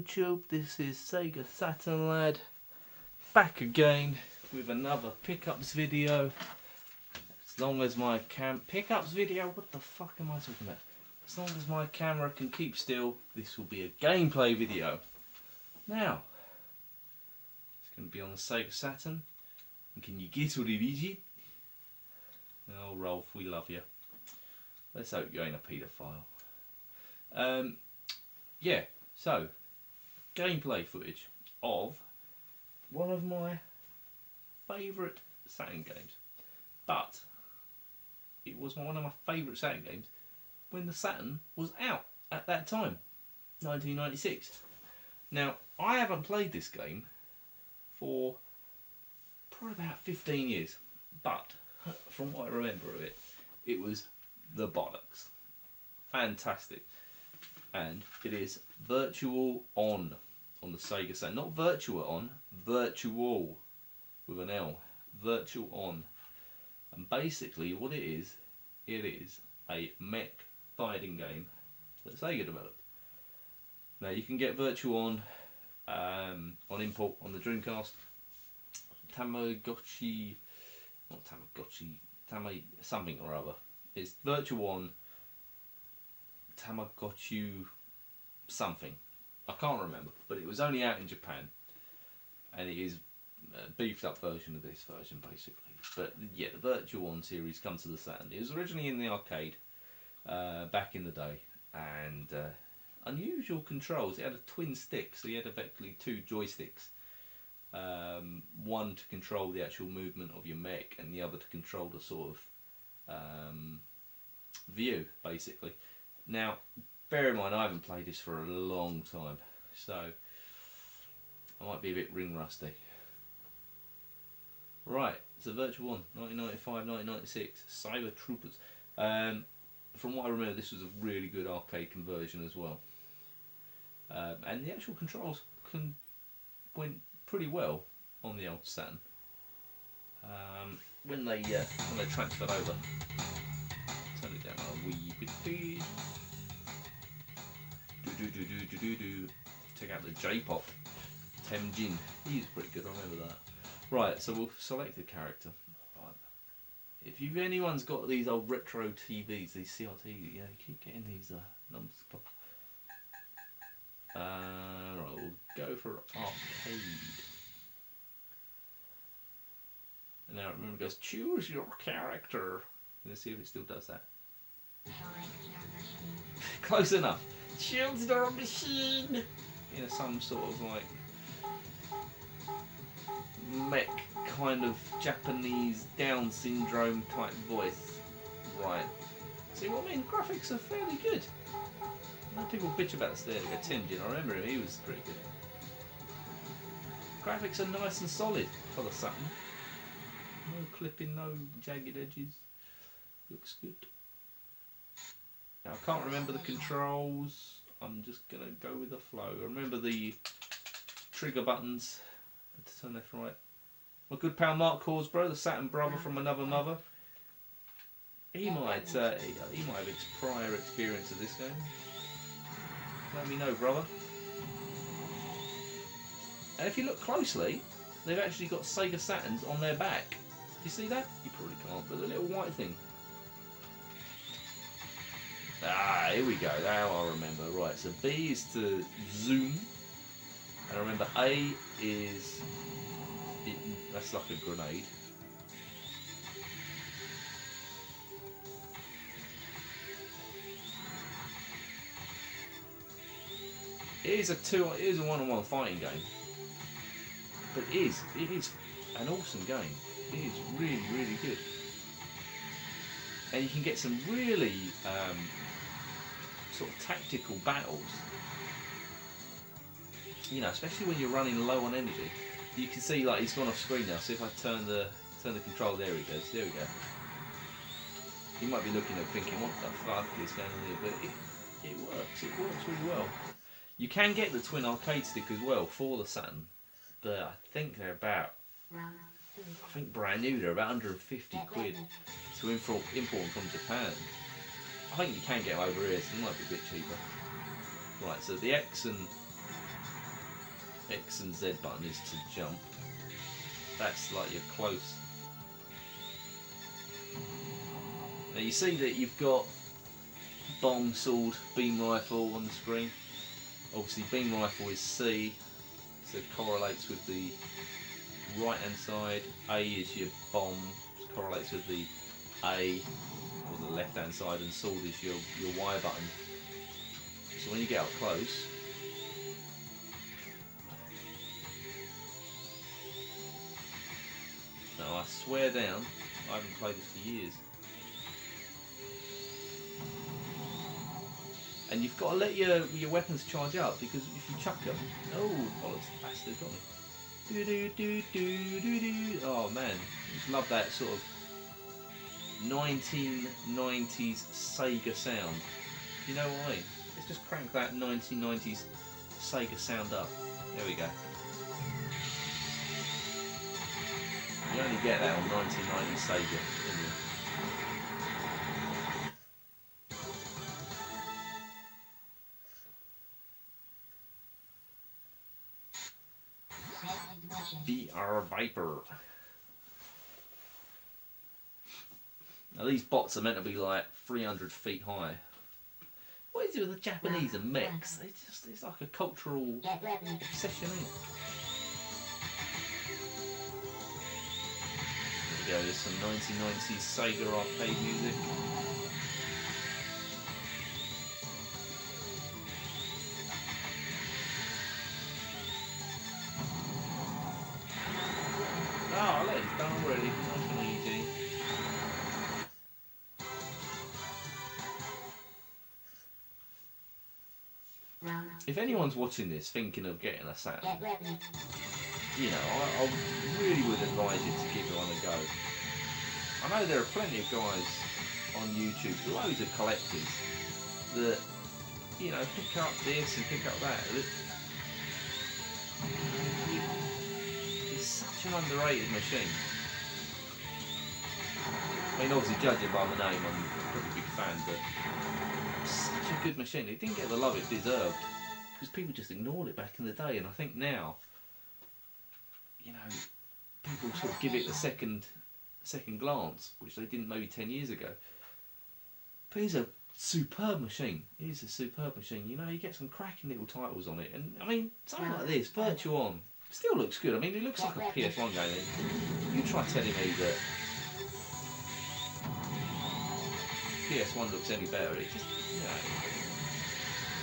YouTube, this is Sega Saturn lad, back again with another pickups video. As long as my pickups video, what the fuck am I talking about? As long as my camera can keep still, this will be a gameplay video. Now, it's going to be on the Sega Saturn. And can you guess what it is? Oh, Rolf, we love you. Let's hope you ain't a paedophile. Yeah, so gameplay footage of one of my favourite Saturn games, but it was one of my favourite Saturn games when the Saturn was out at that time, 1996. Now, I haven't played this game for probably about 15 years, but from what I remember of it, it was the bollocks. Fantastic. And it is Virtual On the Sega Saturn. Not Virtua On, Virtual with an L. Virtual On. And basically what it is a mech fighting game that Sega developed. Now you can get Virtual On import on the Dreamcast. Tamagotchi, not Tamagotchi, something or other. It's Virtual On Tamagotchi something. I can't remember, but it was only out in Japan, and it is a beefed up version of this version basically. But yeah, the Virtual On series comes to the Saturn. It was originally in the arcade back in the day, and unusual controls. It had a twin stick, so you had effectively two joysticks. One to control the actual movement of your mech, and the other to control the sort of view, basically. Now, bear in mind, I haven't played this for a long time, so I might be a bit ring rusty. Right, so Virtual On, 1995, 1996, Cyber Troopers. From what I remember, this was a really good arcade conversion as well. And the actual controls went pretty well on the old Saturn. When they transferred over. Turn it down a wee bit, please. Check out the J-pop. Temjin. He's pretty good, I remember that. Right, so we'll select the character. If anyone's got these old retro TVs, these CRTs, you keep getting these numbers. Right, we'll go for arcade. And now remember, it goes, choose your character. Let's see if it still does that. Close enough. Choose the machine. You know, some sort of like mech kind of Japanese Down syndrome type voice. Right. See what I mean? Graphics are fairly good. I know people bitch about this. There we go, Timjin. I remember him. He was pretty good. Graphics are nice and solid for the Saturn. No clipping, no jagged edges. Looks good. Now I can't remember the controls. I'm just gonna go with the flow. I remember the trigger buttons to turn left and right. My good pal Mark Horsborough, the Saturn brother from another mother. He might have prior experience of this game. Let me know, brother. And if you look closely, they've actually got Sega Saturns on their back. You see that? You probably can't, but the little white thing. Ah, here we go. Now I remember. Right, so B is to zoom. And I remember A is... that's like a grenade. It is a one-on-one fighting game. But it is an awesome game. It is really, really good. And you can get some really sort of tactical battles. You know, especially when you're running low on energy. You can see, like, he's gone off screen now. So if I turn the control, there he goes. There we go. You might be looking at thinking, what the fuck is going on here? But it works. It works really well. You can get the twin arcade stick as well for the Saturn, but I think they're about, brand new, they're about 150 quid to import them from Japan. I think you can get them over here, so it might be a bit cheaper. Right, so the X and X and Z button is to jump. That's like your close. Now you see that you've got bomb, sword, beam rifle on the screen. Obviously beam rifle is C, so it correlates with the right hand side. A is your bomb, which correlates with the A, or the left hand side, and sword is your Y button. So when you get up close, now I swear down, I haven't played this for years. And you've got to let your weapons charge up, because if you chuck them, oh bollocks, bastard got me. Do do do do do do. Oh man, I just love that sort of 1990s Sega sound. You know what I mean? Let's just crank that 1990s Sega sound up. There we go. You only get that on 1990s Sega, don't you? VR Viper. Now these bots are meant to be like 300 feet high. What is it with the Japanese and mechs? It's like a cultural obsession, isn't it? There we go, there's some 1990s Sega arcade music. Oh, let it done already. Nice and easy. If anyone's watching this thinking of getting a Saturn, you know, I really would advise you to give it on a go. I know there are plenty of guys on YouTube, loads of collectors, that, you know, pick up this and pick up that. It's such an underrated machine. I mean, obviously judging by the name, I'm a pretty big fan, but it's such a good machine. It didn't get the love it deserved, because people just ignored it back in the day, and I think now, you know, people sort of give it a second glance, which they didn't maybe 10 years ago. But it's a superb machine. It is a superb machine. You know, you get some cracking little titles on it, and I mean, something like this, Virtuon, still looks good. I mean, it looks like a PS1 game. You try telling me that PS1 looks any better, it just, you know,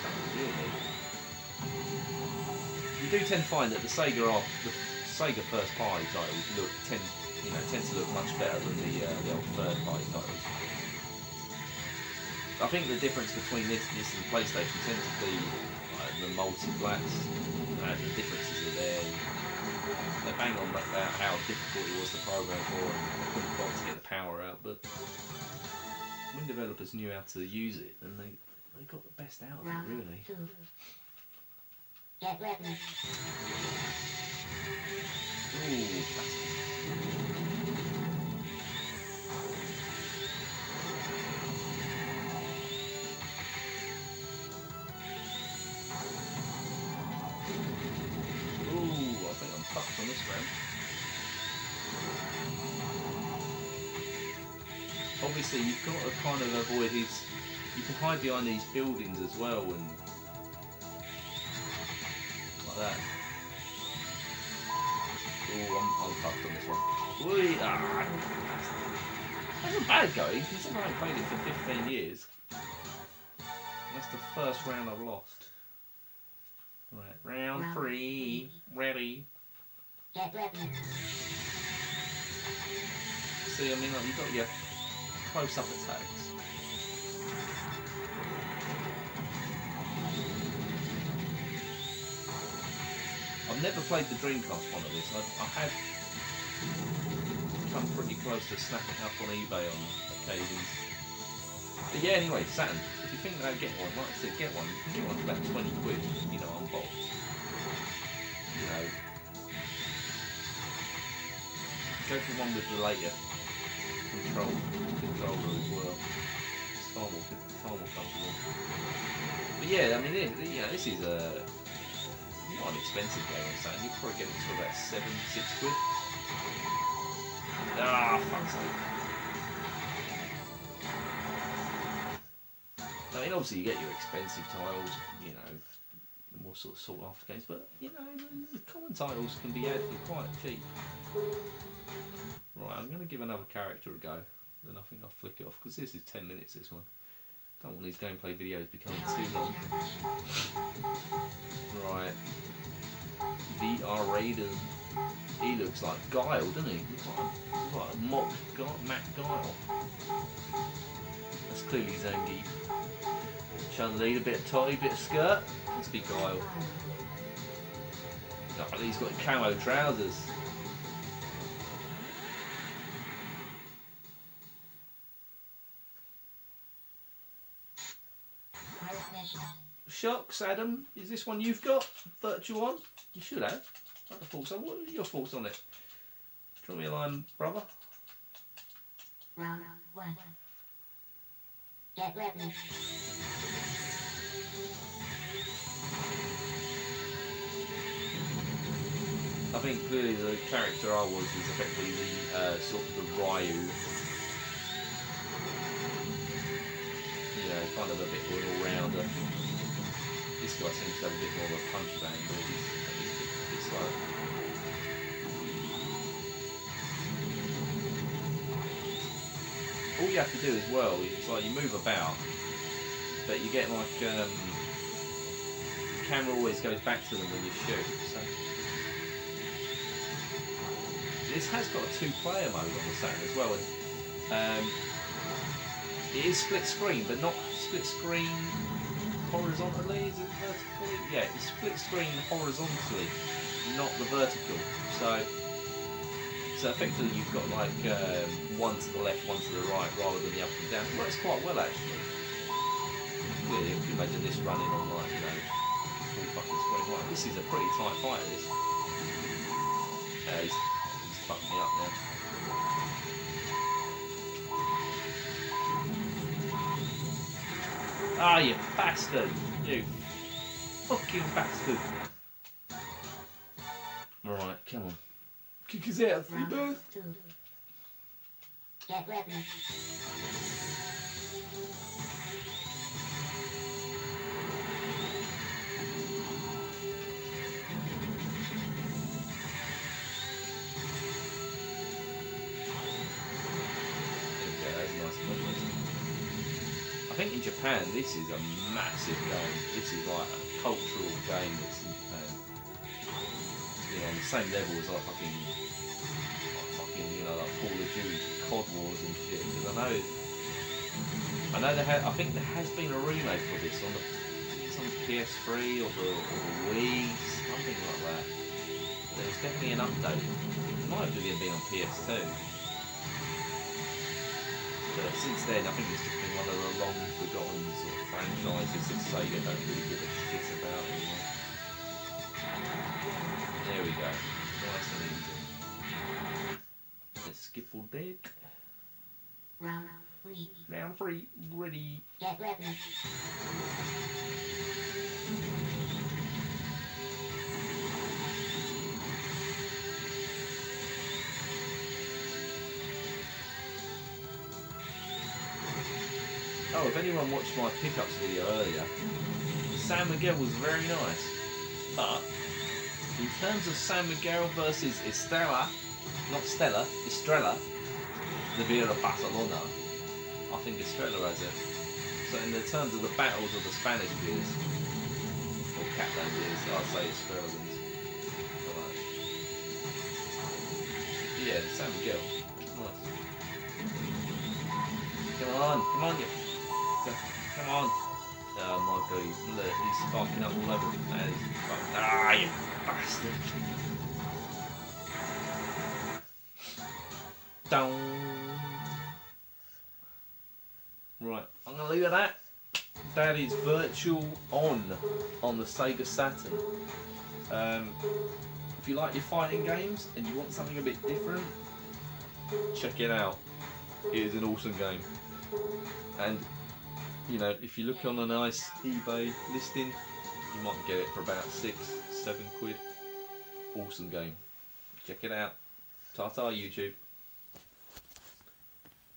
doesn't really. You do tend to find that the Sega first party titles tend to look much better than the old third party titles. I think the difference between this and PlayStation tends to be the multi-blats. The differences are there. They bang on about how difficult it was to program for, and they couldn't bother to get the power out, but when developers knew how to use it, then they got the best out of it, really. Get ready. Ooh, I think I'm fucked on this round. Obviously, you've got to kind of avoid his. You can hide behind these buildings as well, and like that. Oh, I'm fucked on this one. That's not bad going, considering I haven't played it for 15 years. That's the first round I've lost. Right, round 3, ready. Get ready. See, I mean, like, you've got your close-up attacks. I've never played the Dreamcast one of this. I have come pretty close to snapping up on eBay on occasions. But yeah, anyway, Saturn, if you think about getting one, like I said, get one. You can get one for about 20 quid, you know, on box. You know, go for one with the later controller as well. It's far more comfortable. But yeah, I mean, this is a quite an expensive game on Saturn. You'll probably get it for about 6 quid. Ah, fuck's sake. I mean, obviously you get your expensive titles, you know, more sort of sought after games, but you know, the common titles can be had for quite cheap. Right, I'm going to give another character a go, then I think I'll flick it off, because this is 10 minutes, this one. Don't want these gameplay videos becoming too long. Right. VR Raiden. He looks like Guile, doesn't he? Looks like a mock Matt Guile. That's clearly Zangief. Chun-Li, a bit of toddy, bit of skirt. Let's be Guile. Oh, he's got camo trousers. Shocks, Adam. Is this one you've got? Virtual on? You should have. I thought so. What are your thoughts on it? Draw me a line, brother. Round 1. Get ready. I think clearly the character I was is effectively the sort of the Ryu. You know, kind of a bit of an all-rounder. This guy seems to have a bit more of a punch bang, but he's a bit slow. All you have to do as well is like you move about, but you get like the camera always goes back to them when you shoot. So this has got a 2-player mode on the Saturn as well, and it is split screen, but not split screen horizontally. Is it vertically? Yeah, it's split screen horizontally, not the vertical. So effectively you've got like one to the left, one to the right, rather than the up and down. It works quite well actually. Clearly, if you imagine this running on like, you know, full fucking screen. Right, this is a pretty tight fight. This. He's fucked me up now. Ah, you bastard! You fucking bastard! Alright, come on. Kick his out, you bird! Get ready. I think in Japan this is a massive game. This is like a cultural game that's in Japan. You know, on the same level as like fucking you know, like Call of Duty, COD Wars and shit. Because I know I think there has been a remake of this on it's on the PS3 or the Wii, something like that. There's definitely an update. It might have even been on PS2. But since then, I think it's just been one of the long forgotten sort of franchises that Sega don't really give a shit about anymore. There we go. Nice and easy. Let's skip all dead. Round 3. Round 3, ready. Get ready. Oh, if anyone watched my pickups video earlier, San Miguel was very nice. But in terms of San Miguel versus Estrella, not Stella, Estrella, the beer of Barcelona, I think Estrella has it. So in the terms of the battles of the Spanish beers, or Catalan beers, I'd say Estrella wins. Yeah, San Miguel. Nice. Come on, you. Come on. Oh my god, he's sparking up all over the place. Ah, you bastard. Down. Right, I'm going to leave it at that. That is Virtual On the SEGA Saturn. If you like your fighting games and you want something a bit different, check it out. It is an awesome game. And you know, if you look on a nice eBay listing, You might get it for about 6, 7 quid. Awesome game. Check it out. Ta-ta YouTube.